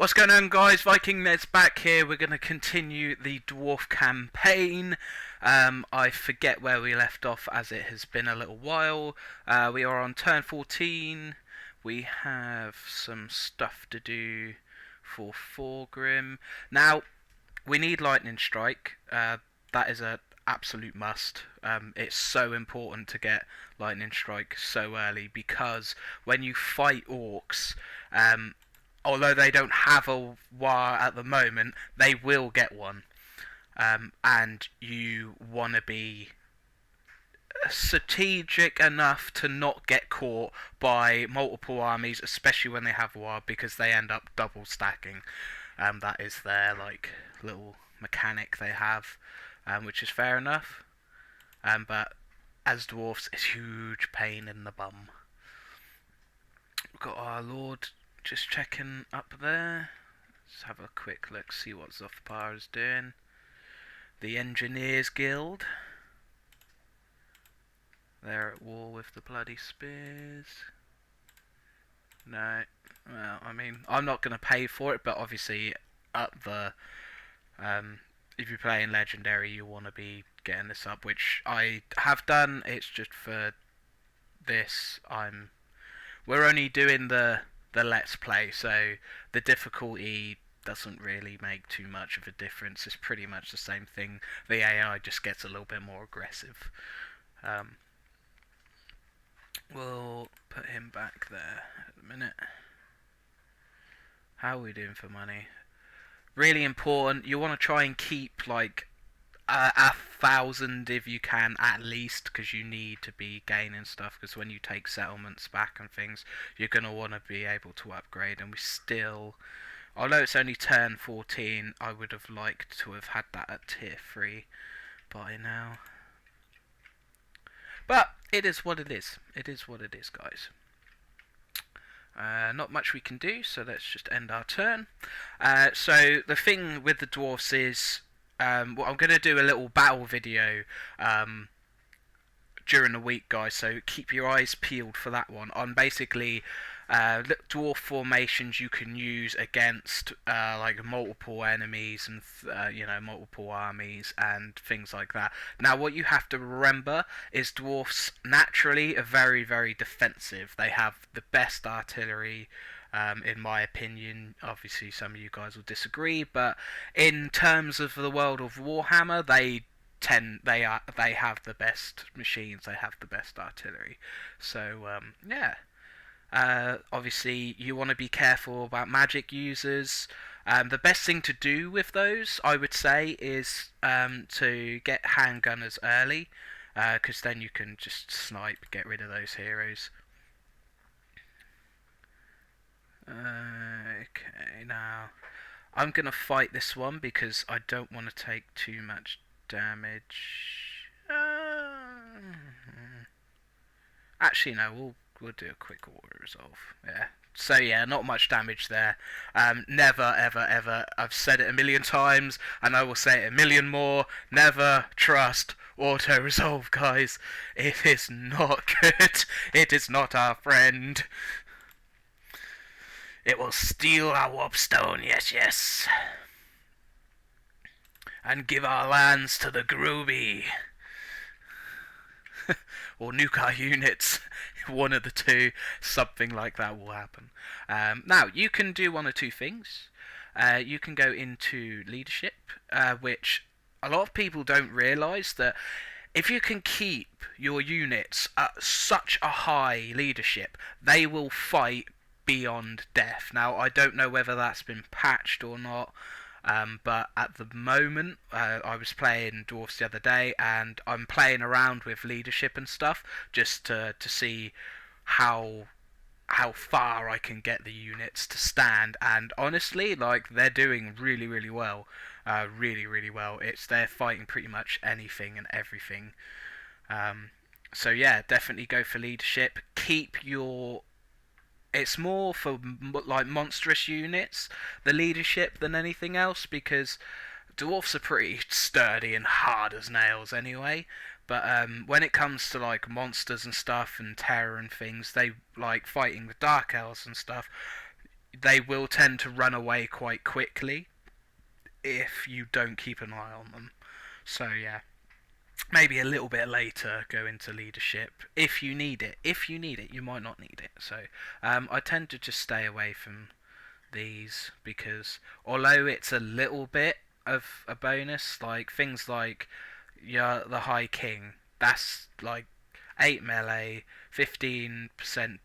What's going on, guys? VikingNezz back here. We're going to continue the Dwarf Campaign. I forget where we left off as it has been a little while. We are on turn 14. We have some stuff to do for Thorgrim. Now, we need Lightning Strike. That is an absolute must. It's so important to get Lightning Strike so early because when you fight orcs, although they don't have a war at the moment, they will get one. And you want to be strategic enough to not get caught by multiple armies, especially when they have war, because they end up double stacking. That is their little mechanic they have, which is fair enough. But as dwarfs, it's a huge pain in the bum. We've got our lord just checking up there. Let's have a quick look, see what Zothpar is doing. The Engineers Guild. They're at war with the bloody spears. No, well, I mean, I'm not going to pay for it, but obviously, if you're playing Legendary, you want to be getting this up, which I have done. It's just for this. We're only doing the Let's Play, so the difficulty doesn't really make too much of a difference. It's pretty much the same thing. The AI just gets a little bit more aggressive. We'll put him back there at the minute. How are we doing for money? Really important. You want to try and keep like 1,000 if you can at least, because you need to be gaining stuff, because when you take settlements back and things, you're going to want to be able to upgrade. And we still, although it's only turn 14, I would have liked to have had that at tier 3 by now. But it is what it is. It is what it is, guys. Not much we can do, so let's just end our turn. So the thing with the dwarfs is, well, I'm going to do a little battle video during the week, guys, so keep your eyes peeled for that one. On basically dwarf formations you can use against like multiple enemies and multiple armies and things like that. Now, what you have to remember is dwarfs naturally are very, very defensive. They have the best artillery, in my opinion. Obviously some of you guys will disagree, but in terms of the world of Warhammer, they have the best machines, they have the best artillery. So yeah. Obviously you want to be careful about magic users. The best thing to do with those, I would say, is to get handgunners early, because then you can just snipe, get rid of those heroes. Okay, now I'm going to fight this one because I don't want to take too much damage. Actually, no, we'll do a quick order resolve. Yeah. So yeah, not much damage there. Never, ever, ever, I've said it a million times, and I will say it a million more, never trust auto-resolve, guys. It is not good. It is not our friend. It will steal our warpstone, yes, yes. And give our lands to the Groovy. Or nuke our units. One of the two. Something like that will happen. Now, you can do one or two things. You can go into leadership, which a lot of people don't realise that if you can keep your units at such a high leadership, they will fight beyond death. Now, I don't know whether that's been patched or not, but at the moment, I was playing dwarfs the other day, and I'm playing around with leadership and stuff just to see how far I can get the units to stand. And honestly, like, they're doing really, really well. Really, really well. They're fighting pretty much anything and everything. So yeah, definitely go for leadership. Keep your... It's more for like monstrous units, the leadership, than anything else, because dwarfs are pretty sturdy and hard as nails anyway. But when it comes to like monsters and stuff and terror and things, they like fighting the dark elves and stuff. they will tend to run away quite quickly if you don't keep an eye on them. So yeah, maybe a little bit later go into leadership if you need it. If you need it, you might not need it. So I tend to just stay away from these because although it's a little bit of a bonus, like things like the High King, that's like 8 melee, 15%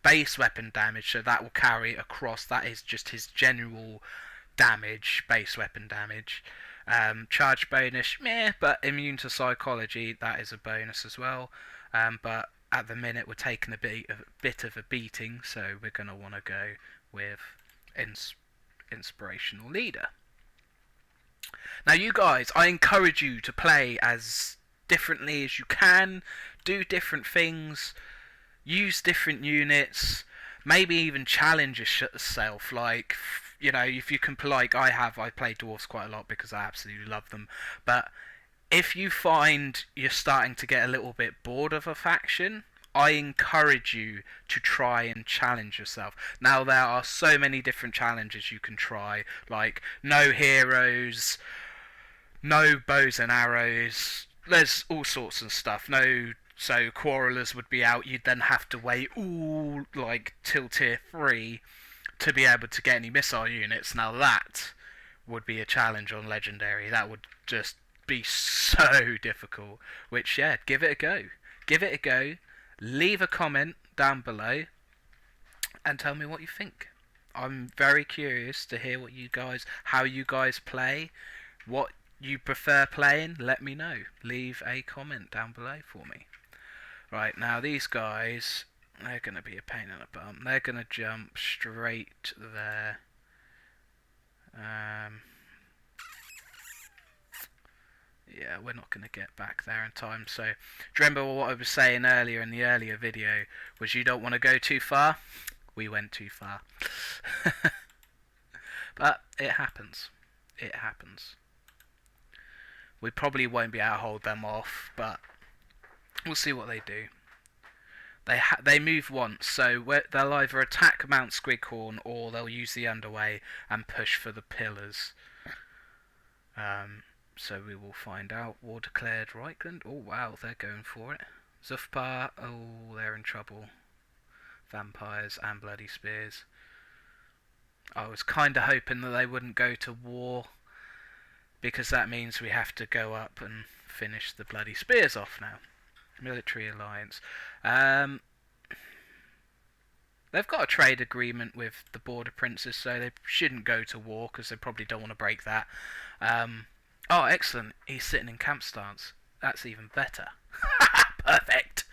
base weapon damage, so that will carry across. That is just his general damage, base weapon damage. Charge bonus, meh, but immune to psychology, that is a bonus as well. But at the minute we're taking a bit of a beating, so we're going to want to go with inspirational leader. Now you guys, I encourage you to play as differently as you can, do different things, use different units, maybe even challenge yourself, like, you know, if you can play, like I play dwarfs quite a lot because I absolutely love them, but if you find you're starting to get a little bit bored of a faction, I encourage you to try and challenge yourself. Now there are so many different challenges you can try, like no heroes, no bows and arrows, there's all sorts of stuff. So quarrelers would be out, you'd then have to wait like till tier 3 to be able to get any missile units. Now that would be a challenge on legendary. That would just be so difficult. Which, yeah, give it a go. Give it a go. Leave a comment down below and tell me what you think. I'm very curious to hear how you guys play, what you prefer playing. Let me know. Leave a comment down below for me. Right, now these guys, they're going to be a pain in the bum. They're going to jump straight there. Yeah, we're not going to get back there in time. So, do you remember what I was saying earlier in the earlier video? Was you don't want to go too far? We went too far. But it happens. It happens. We probably won't be able to hold them off, but we'll see what they do. They move once, so they'll either attack Mount Squighorn or they'll use the underway and push for the pillars. So we will find out. War declared Reichland. Oh wow, they're going for it. Zufbar, oh, they're in trouble. Vampires and bloody spears. I was kind of hoping that they wouldn't go to war, because that means we have to go up and finish the bloody spears off now. Military alliance. They've got a trade agreement with the border princes, so they shouldn't go to war because they probably don't want to break that. Oh, excellent. He's sitting in camp stance. That's even better. Perfect.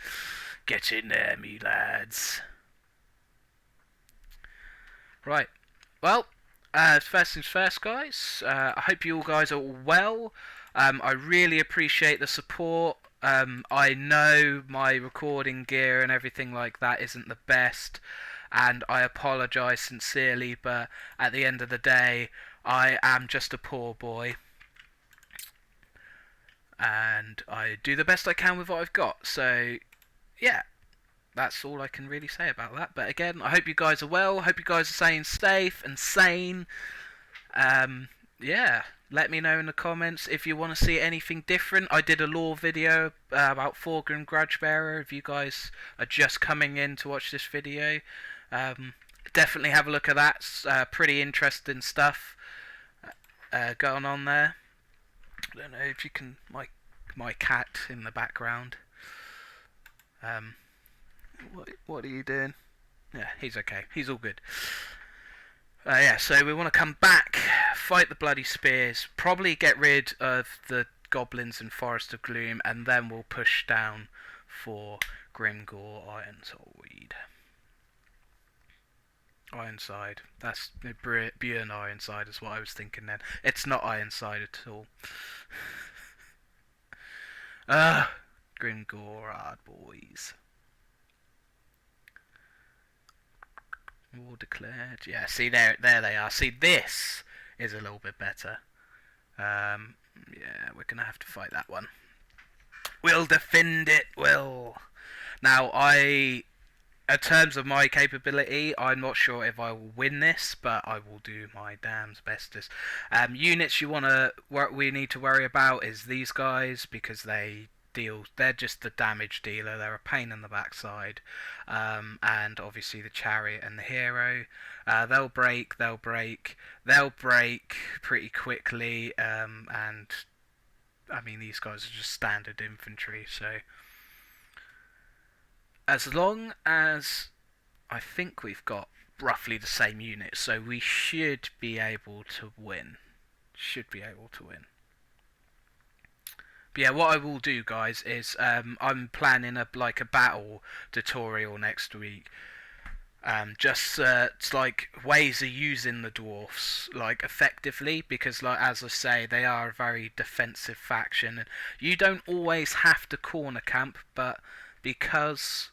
Get in there, me lads. Right. Well, first things first, guys. I hope you all guys are all well. I really appreciate the support. I know my recording gear and everything like that isn't the best, and I apologise sincerely, but at the end of the day, I am just a poor boy, and I do the best I can with what I've got. So, yeah, that's all I can really say about that. But again, I hope you guys are well. I hope you guys are staying safe and sane. Yeah, let me know in the comments if you want to see anything different. I did a lore video about Thorgrim Grudgebearer. If you guys are just coming in to watch this video, definitely have a look at that. It's, pretty interesting stuff going on there. I don't know if you can, my cat in the background. What are you doing? Yeah, he's okay. He's all good. Yeah, so we want to come back, fight the bloody spears, probably get rid of the goblins in Forest of Gloom, and then we'll push down for Grimgore Ironside. Ironside. That's Bjorn Ironside is what I was thinking then. It's not Ironside at all. Grimgore hard boys. War declared. Yeah, see there they are. See, this is a little bit better. Yeah, we're gonna have to fight that one. We'll defend it. Will. Now I in terms of my capability, I'm not sure if I will win this, but I will do my damn's bestest. Units we need to worry about is these guys because they're just the damage dealer. They're a pain in the backside, and obviously the chariot and the hero. They'll break pretty quickly, and I mean these guys are just standard infantry, so. As long as I think we've got roughly the same units, so we should be able to win. Should be able to win. But yeah, what I will do, guys, is I'm planning a battle tutorial next week. Just it's like ways of using the dwarfs effectively, because as I say, they are a very defensive faction, and you don't always have to corner camp, but because,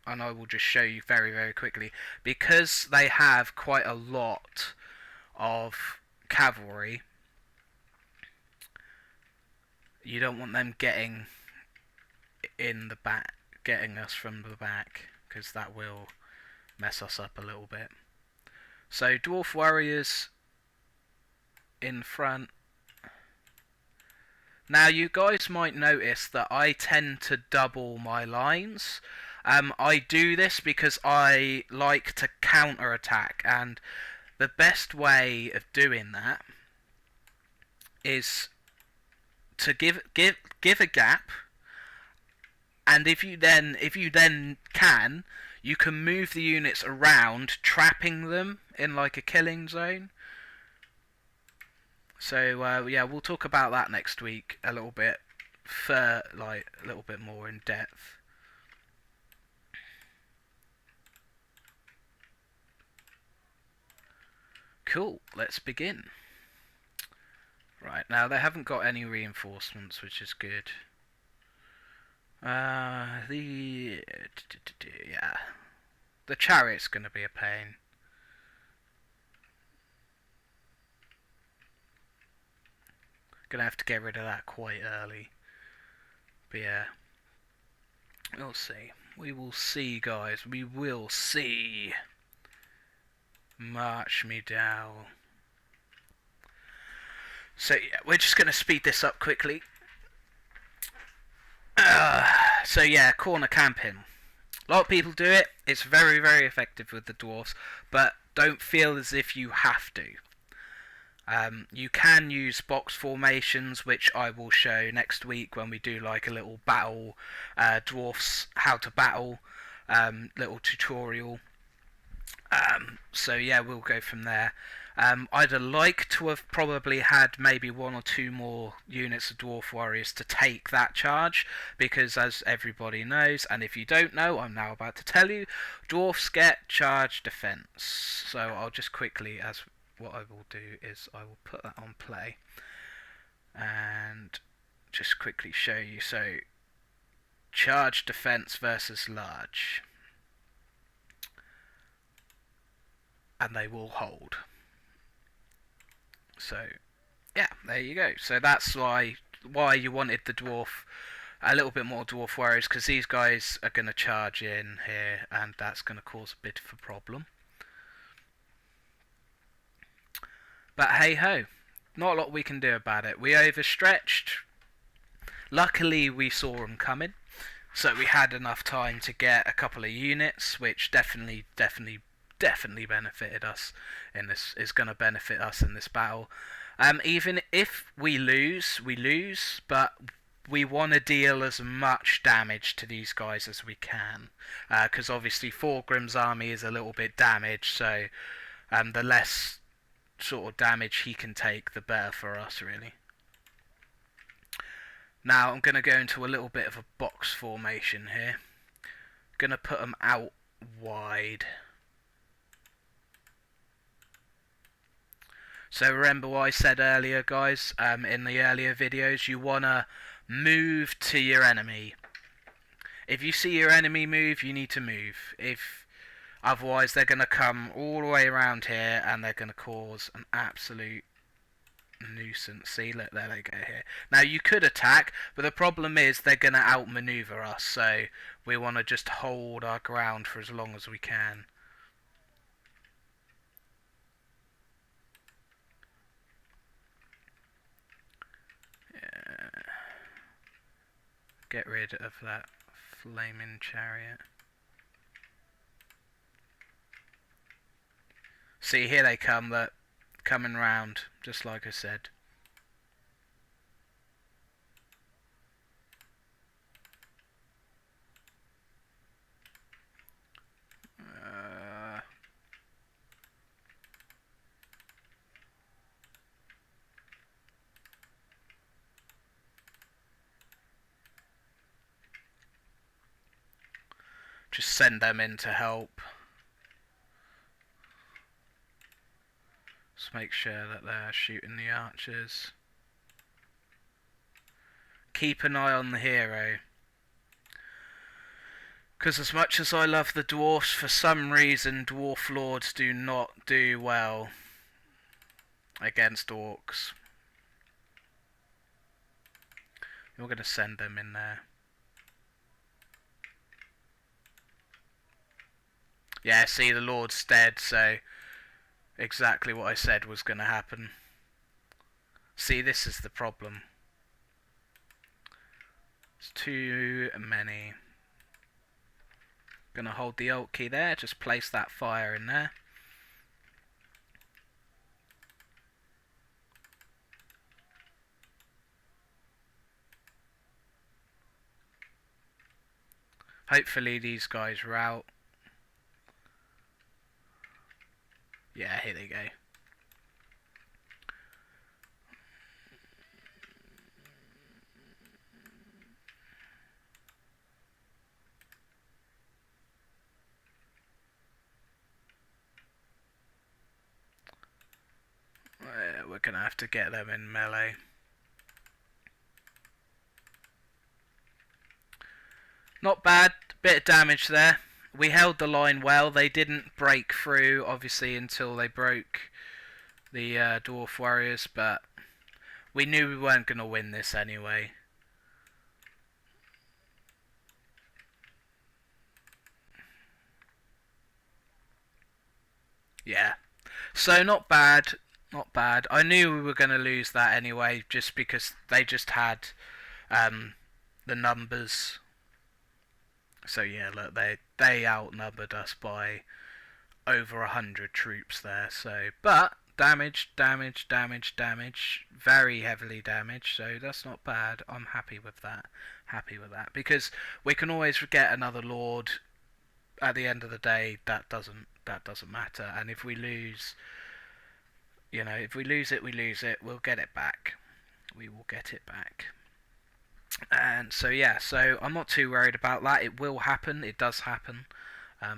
and I will just show you very, very quickly, because they have quite a lot of cavalry, you don't want them getting in the back, getting us from the back, because that will mess us up a little bit. So dwarf warriors in front. Now you guys might notice that I tend to double my lines. I do this because I like to counter attack, and the best way of doing that is to give a gap, and if you then can, you can move the units around, trapping them in like a killing zone. So yeah, we'll talk about that next week a little bit, a little bit more in depth. Cool, let's begin. Right, now they haven't got any reinforcements, which is good. Yeah, the chariot's going to be a pain. Gonna have to get rid of that quite early. But yeah, we'll see. We will see, guys. We will see. March me down. So yeah, we're just gonna speed this up quickly. So yeah, corner camping. A lot of people do it. It's very, very effective with the dwarfs, but don't feel as if you have to. You can use box formations, which I will show next week when we do like a little battle, dwarfs how to battle, little tutorial. So yeah, we'll go from there. I'd like to have probably had maybe one or two more units of dwarf warriors to take that charge, because as everybody knows, and if you don't know, I'm now about to tell you, dwarfs get charge defense. So I'll just quickly, what I will do is I will put that on play and just quickly show you. So charge defense versus large, and they will hold. So yeah, there you go. So that's why you wanted the dwarf, a little bit more dwarf warriors, because these guys are going to charge in here, and that's going to cause a bit of a problem. But hey ho, not a lot we can do about it. We overstretched. Luckily we saw them coming, so we had enough time to get a couple of units, which definitely benefited us in this. Is going to benefit us in this battle. Even if we lose, but we want to deal as much damage to these guys as we can, because obviously Thorgrim's army is a little bit damaged, so the less sort of damage he can take, the better for us, really. Now I'm going to go into a little bit of a box formation here. Going to put them out wide. So remember what I said earlier, guys, in the earlier videos, you want to move to your enemy. If you see your enemy move, you need to move. Otherwise, they're going to come all the way around here, and they're going to cause an absolute nuisance. See, look, there they go here. Now, you could attack, but the problem is they're going to outmaneuver us, so We want to just hold our ground for as long as we can. Yeah. Get rid of that flaming chariot. See, here they come, they're coming round, just like I said. Just send them in to help. Just make sure that they're shooting the archers. Keep an eye on the hero. Because as much as I love the dwarfs, for some reason dwarf lords do not do well against orcs. We're going to send them in there. Yeah, see, the lord's dead, so exactly what I said was going to happen. See, this is the problem. It's too many. Gonna hold the Alt key there, just place that fire in there. Hopefully these guys are out. Yeah, here they go. We're gonna have to get them in melee. Not bad, bit of damage there. We held the line well. They didn't break through, obviously, until they broke the dwarf warriors, but we knew we weren't going to win this anyway. Yeah, so not bad, not bad. I knew we were going to lose that anyway, just because they just had the numbers. So yeah, look, they outnumbered us by over 100 troops there. So, but damage, very heavily damaged. So that's not bad. I'm happy with that. Because we can always get another lord. At the end of the day, that doesn't matter. And if we lose, you know, if we lose it, we lose it. We'll get it back. We will get it back. And so yeah, so I'm not too worried about that. It will happen. It does happen.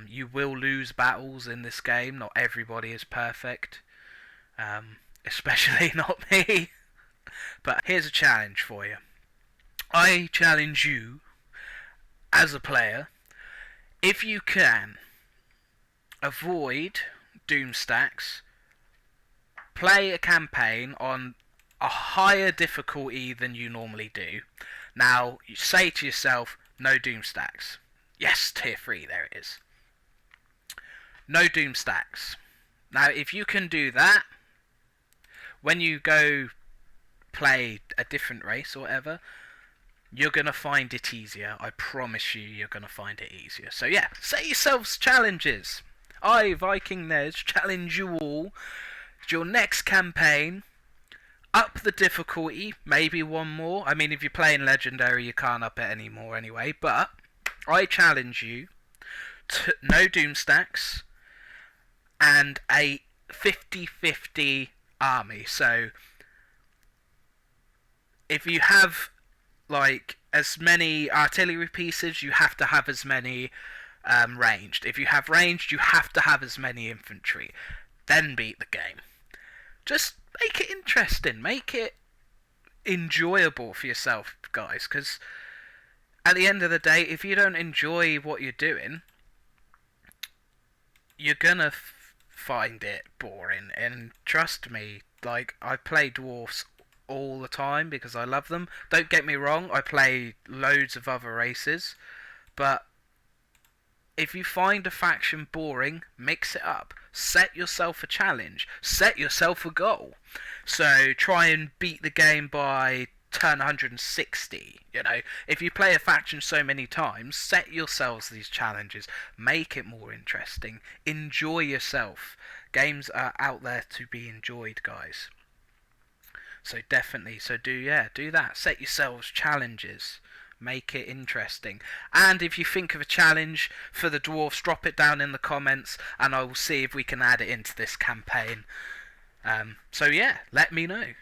You will lose battles in this game. Not everybody is perfect, especially not me. But here's a challenge for you. I challenge you, as a player, if you can avoid doom stacks, play a campaign on a higher difficulty than you normally do. Now, you say to yourself, no doom stacks. Yes, tier 3, there it is. No doom stacks. Now, if you can do that, when you go play a different race or whatever, you're going to find it easier. I promise you're going to find it easier. So yeah, set yourselves challenges. I, VikingNezz, challenge you all. Your next campaign, up the difficulty, maybe one more. I mean, if you're playing Legendary, you can't up it anymore anyway. But I challenge you to no doom stacks and a 50-50 army. So if you have like as many artillery pieces, you have to have as many ranged. If you have ranged, you have to have as many infantry. Then beat the game. Just make it interesting. Make it enjoyable for yourself, guys. Because at the end of the day, if you don't enjoy what you're doing, you're gonna find it boring. And trust me, like, I play dwarfs all the time because I love them. Don't get me wrong, I play loads of other races, but If you find a faction boring, mix it up. Set yourself a challenge. Set yourself a goal. So try and beat the game by turn 160. You know, if you play a faction so many times, set yourselves these challenges. Make it more interesting. Enjoy yourself. Games are out there to be enjoyed, guys. So definitely, do that. Set yourselves challenges. Make it interesting. And if you think of a challenge for the dwarfs, drop it down in the comments, and I will see if we can add it into this campaign. So yeah, let me know.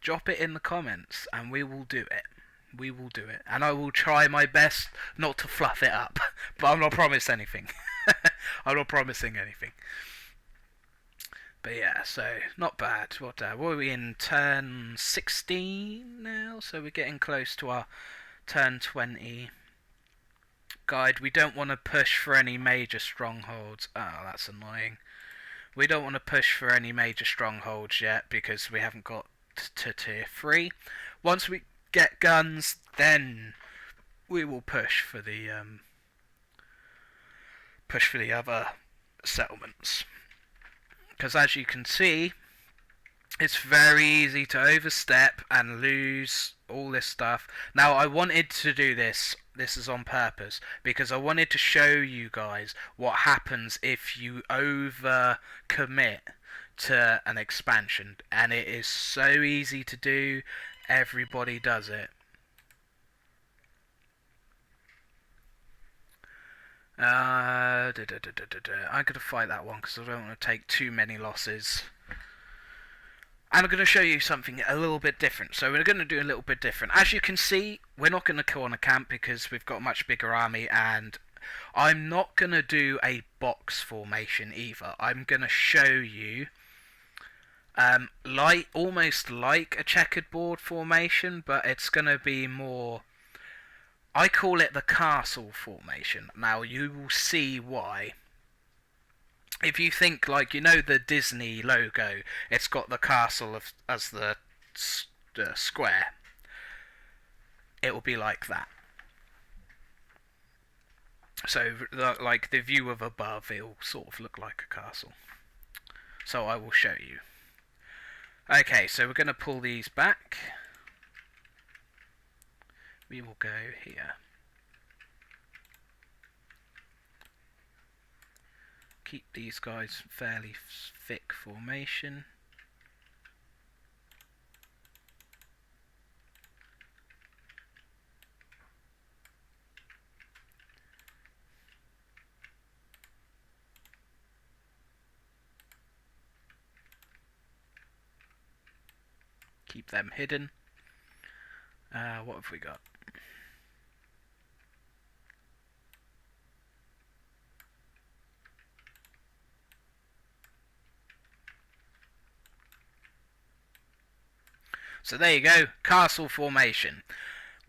Drop it in the comments, and we will do it. And I will try my best not to fluff it up, but I'm not promising anything. I'm not promising anything. But yeah, so not bad. What are we in? Turn 16 now, so we're getting close to our turn 20 guide. We don't want to push for any major strongholds. Oh, that's annoying. We don't want to push for any major strongholds yet because we haven't got to tier 3. Once we get guns, then we will push for the other settlements. Because as you can see, it's very easy to overstep and lose all this stuff. Now, I wanted to do this is on purpose, because I wanted to show you guys what happens if you over commit to an expansion. And it is so easy to do, everybody does it. I'm going to fight that one because I don't want to take too many losses. And I'm going to show you something a little bit different. So we're going to do a little bit different. As you can see, we're not going to corner camp because we've got a much bigger army, and I'm not going to do a box formation either. I'm going to show you almost like a checkered board formation, but it's going to be more... I call it the castle formation. Now, you will see why. If you think, like, you know the Disney logo, it's got the castle as the square. It will be like that. So, like, the view of above, it will sort of look like a castle. So, I will show you. Okay, so we're going to pull these back. We will go here. Keep these guys fairly thick formation. Keep them hidden. What have we got? So there you go, castle formation.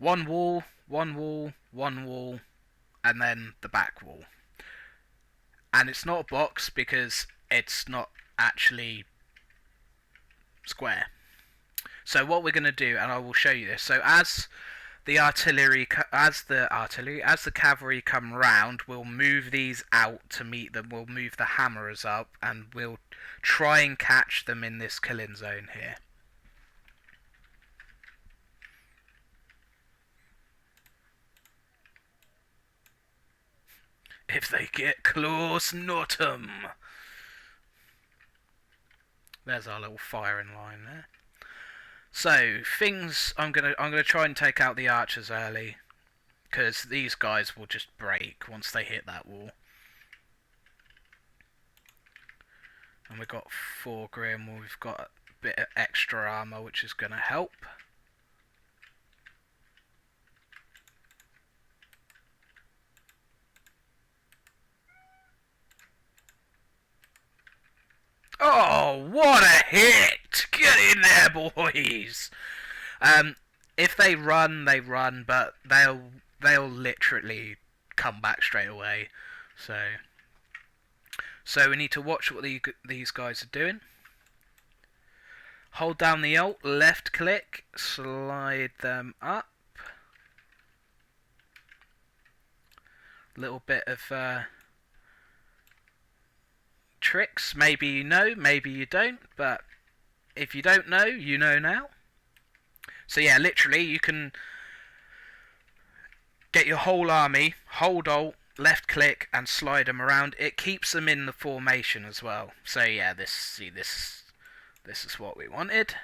One wall, one wall, one wall, and then the back wall. And it's not a box because it's not actually square. So what we're going to do, and I will show you this. So as the cavalry come round, we'll move these out to meet them. We'll move the hammerers up, and we'll try and catch them in this killing zone here. If they get close, not 'em. There's our little firing line there. So things, I'm gonna try and take out the archers early, because these guys will just break once they hit that wall. And we've got 4 Grim, we've got a bit of extra armor, which is gonna help. Oh, what a hit! Get in there, boys! If they run, they run, but they'll literally come back straight away. So we need to watch what these guys are doing. Hold down the Alt, left click, slide them up. Little bit of tricks. Maybe you know, maybe you don't, but if you don't know, you know now. So yeah, literally you can get your whole army, hold Alt, left click and slide them around. It keeps them in the formation as well. So yeah, this is what we wanted.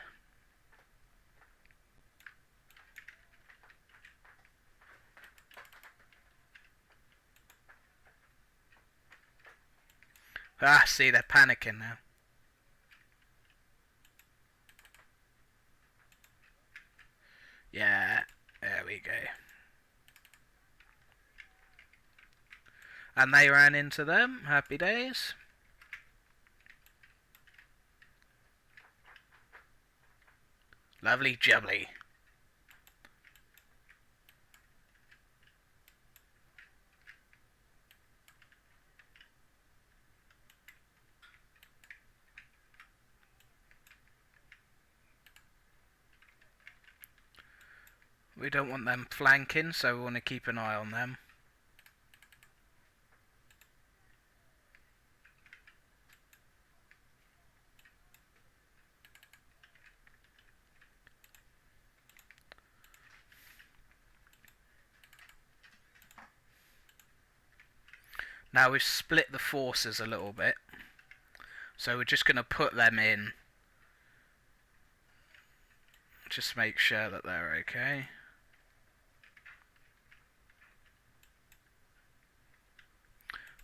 Ah, see, they're panicking now. Yeah, there we go. And they ran into them. Happy days. Lovely jubbly. We don't want them flanking, so we want to keep an eye on them. Now we've split the forces a little bit, so we're just going to put them in. Just make sure that they're okay.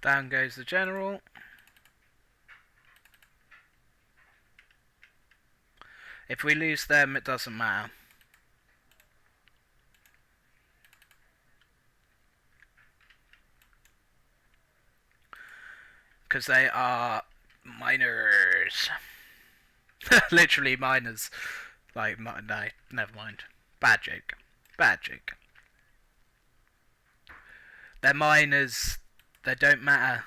Down goes the general. If we lose them, it doesn't matter. Because they are miners. Literally miners. Like, no, never mind. Bad joke. Bad joke. They're miners. They don't matter.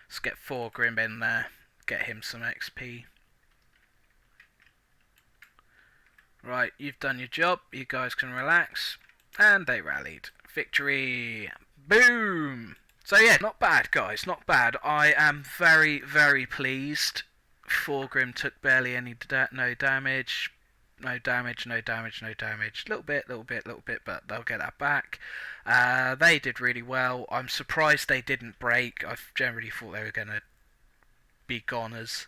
Let's get 4 Grim in there. Get him some XP. Right, you've done your job. You guys can relax. And they rallied. Victory! Boom! So yeah, not bad, guys. Not bad. I am very, very pleased. 4 Grim took barely any no damage. No damage, no damage, no damage. Little bit, but they'll get that back. They did really well. I'm surprised they didn't break. I generally thought they were going to be goners.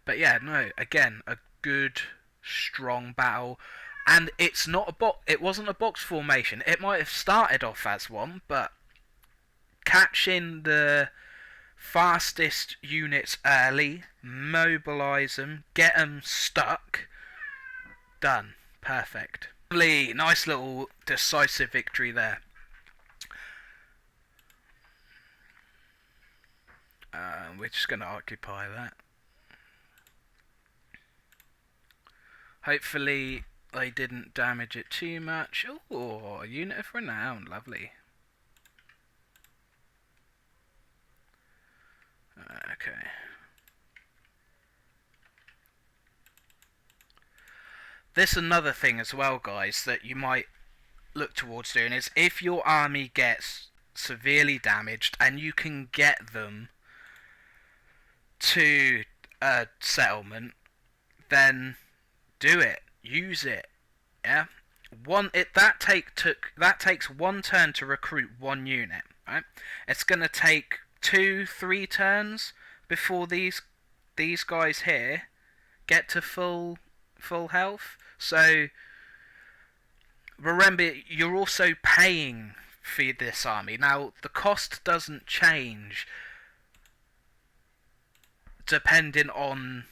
But yeah, no, again, a good, strong battle. And it's not it wasn't a box formation. It might have started off as one, but catching the fastest units early, mobilise them, get them stuck. Done. Perfect. Lovely. Nice little decisive victory there. We're just going to occupy that. Hopefully they didn't damage it too much. Oh, a unit of renown. Lovely. Okay. This another thing as well, guys, that you might look towards doing is if your army gets severely damaged and you can get them to a settlement, then do it. Use it. Yeah. That takes 1 turn to recruit 1 unit. Right. It's gonna take 2-3 turns before these guys here get to full health. So remember, you're also paying for this army. Now the cost doesn't change depending on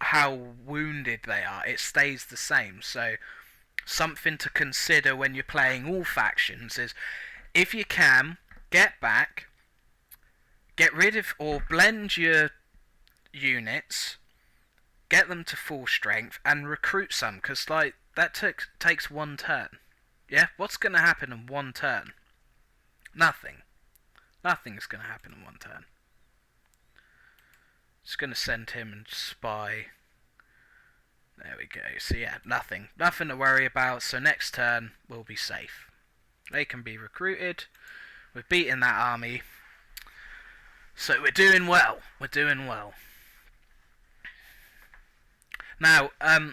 how wounded they are. It stays the same. So something to consider when you're playing all factions is, if you can, get back, get rid of or blend your units, get them to full strength and recruit some, because like that takes 1 turn. Yeah, what's going to happen in 1 turn? Nothing. Nothing's going to happen in 1 turn. Just going to send him and spy. There we go. So yeah, nothing to worry about. So next turn we'll be safe. They can be recruited. We've beaten that army. So we're doing well. We're doing well. Now,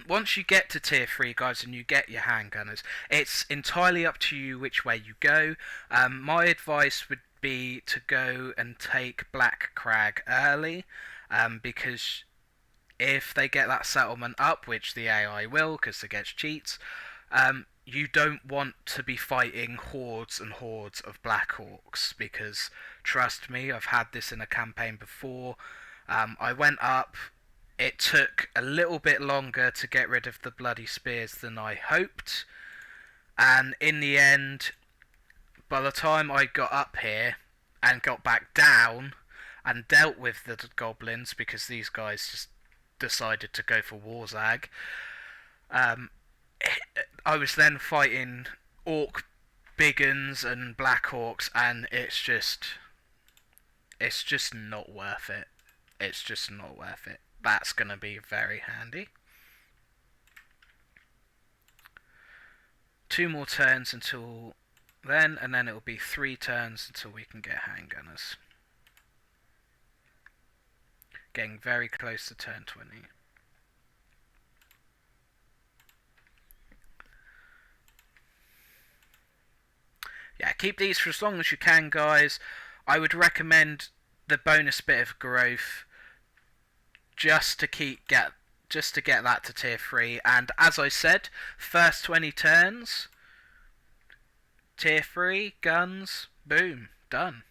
once you get to tier 3, guys, and you get your handgunners, it's entirely up to you which way you go. My advice would be to go and take Black Crag early, because if they get that settlement up, which the AI will, because it gets cheats, you don't want to be fighting hordes and hordes of Black Orcs, because, trust me, I've had this in a campaign before. I went up. It took a little bit longer to get rid of the bloody spears than I hoped, and in the end, by the time I got up here and got back down and dealt with the goblins, because these guys just decided to go for Warzag, I was then fighting Orc Biggins and Black Orcs, and it's just not worth it. It's just not worth it. That's going to be very handy. 2 more turns until then, and then it will be 3 turns until we can get handgunners. Getting very close to turn 20. Yeah, keep these for as long as you can, guys. I would recommend the bonus bit of growth just to get that to tier 3, and as I said, first 20 turns, tier 3, guns, boom, done.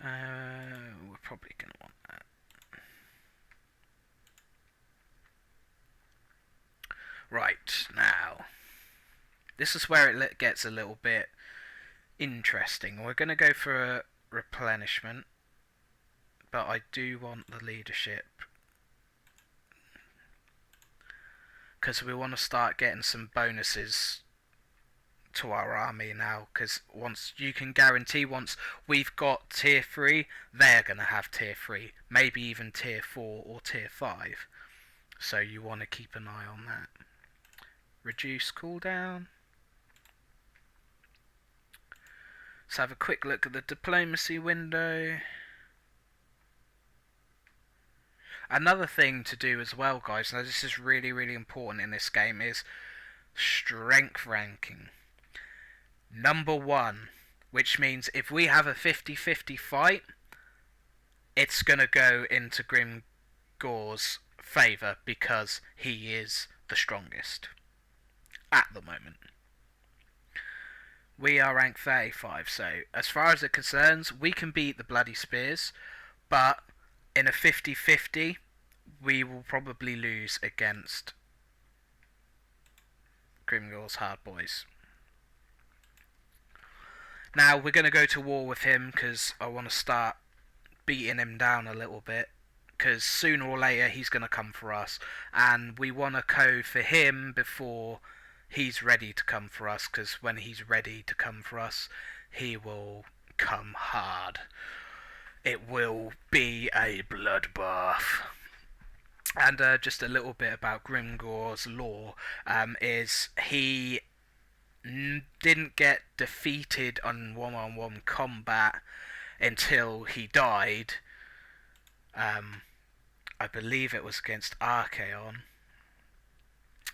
We're probably going to want that. Right, now, this is where it gets a little bit interesting. We're going to go for a replenishment, but I do want the leadership, because we want to start getting some bonuses to our army now, because once you can guarantee once we've got tier 3, they're going to have tier 3, maybe even tier 4 or tier 5, so you want to keep an eye on that. Reduce cooldown. Let's have a quick look at the diplomacy window. Another thing to do as well, guys, now this is really, really important in this game, is strength ranking. Number 1, which means if we have a 50-50 fight, it's going to go into Grimgor's favour, because he is the strongest at the moment. We are ranked 35, so as far as it concerns, we can beat the bloody spears, but in a 50-50, we will probably lose against Grimgor's hard boys. Now, we're going to go to war with him, because I want to start beating him down a little bit, because sooner or later he's going to come for us, and we want to go for him before he's ready to come for us, because when he's ready to come for us, he will come hard. It will be a bloodbath. And just a little bit about Grimgor's lore, is he didn't get defeated on one-on-one combat until he died. I believe it was against Archaon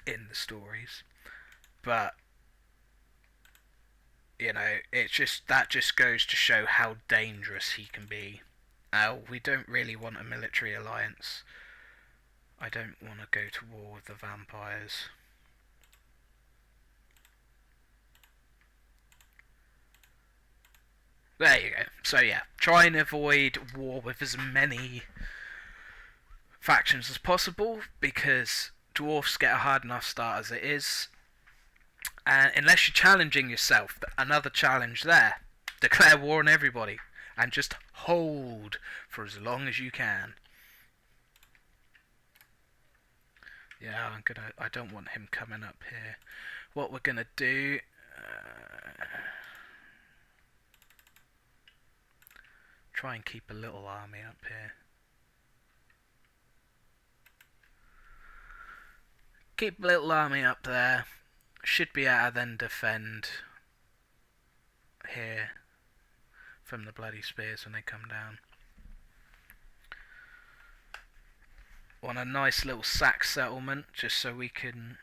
in the stories, but you know, that just goes to show how dangerous he can be. We don't really want a military alliance. I don't want to go to war with the vampires. There you go. So yeah, try and avoid war with as many factions as possible, because dwarfs get a hard enough start as it is. And unless you're challenging yourself, another challenge there. Declare war on everybody and just hold for as long as you can. Yeah, I don't want him coming up here. What we're gonna do, try and keep a little army up here. keep a little army up there. Should be able to then defend here from the bloody spears when they come down. Want a nice little sack settlement just so we can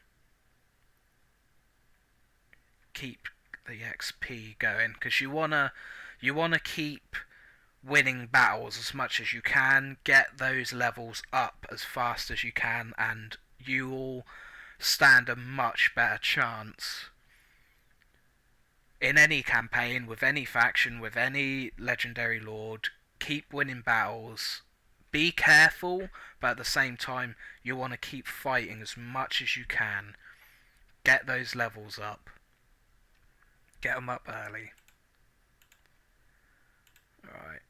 keep the XP going, because you wanna keep winning battles as much as you can, get those levels up as fast as you can, and you will stand a much better chance in any campaign, with any faction, with any legendary lord. Keep winning battles. Be careful, but at the same time, you want to keep fighting as much as you can. Get those levels up. Get them up early. Right.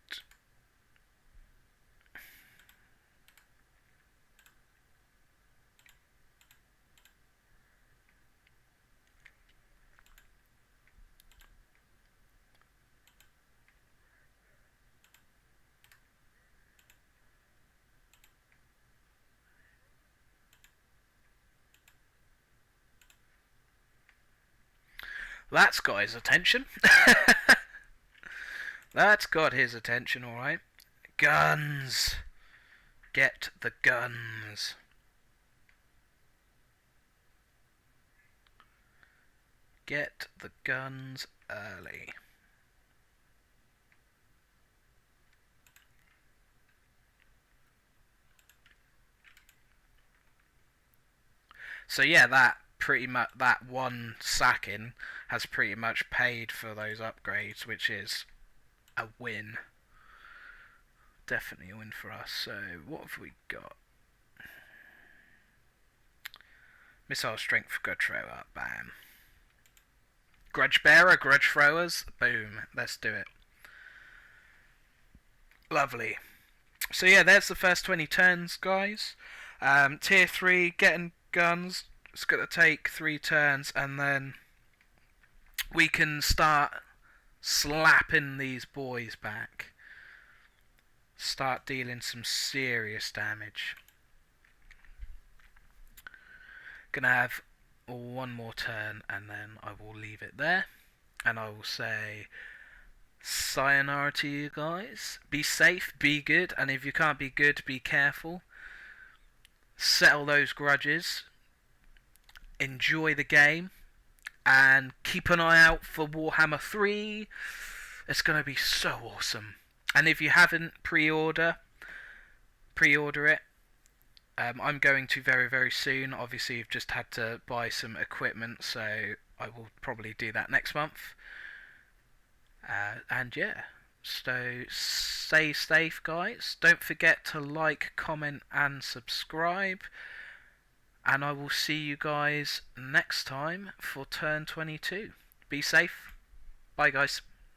That's got his attention. That's got his attention, alright. Guns. Get the guns. Get the guns early. So yeah, that pretty much, that one sacking has pretty much paid for those upgrades, which is a win. Definitely a win for us. So what have we got? Missile strength for grudge thrower, bam. Grudgebearer, grudge throwers, boom. Let's do it. Lovely. So yeah, there's the first 20 turns, guys. Tier 3, getting guns. It's going to take 3 turns, and then we can start slapping these boys back. Start dealing some serious damage. Gonna have one more turn, and then I will leave it there. And I will say sayonara to you guys. Be safe, be good, and if you can't be good, be careful. Settle those grudges. Enjoy the game, and keep an eye out for Warhammer 3. It's going to be so awesome. And if you haven't pre-order it. I'm going to very, very soon. Obviously, you've just had to buy some equipment, so I will probably do that next month. And yeah, so stay safe, guys. Don't forget to like, comment, and subscribe. And I will see you guys next time for turn 22. Be safe. Bye, guys.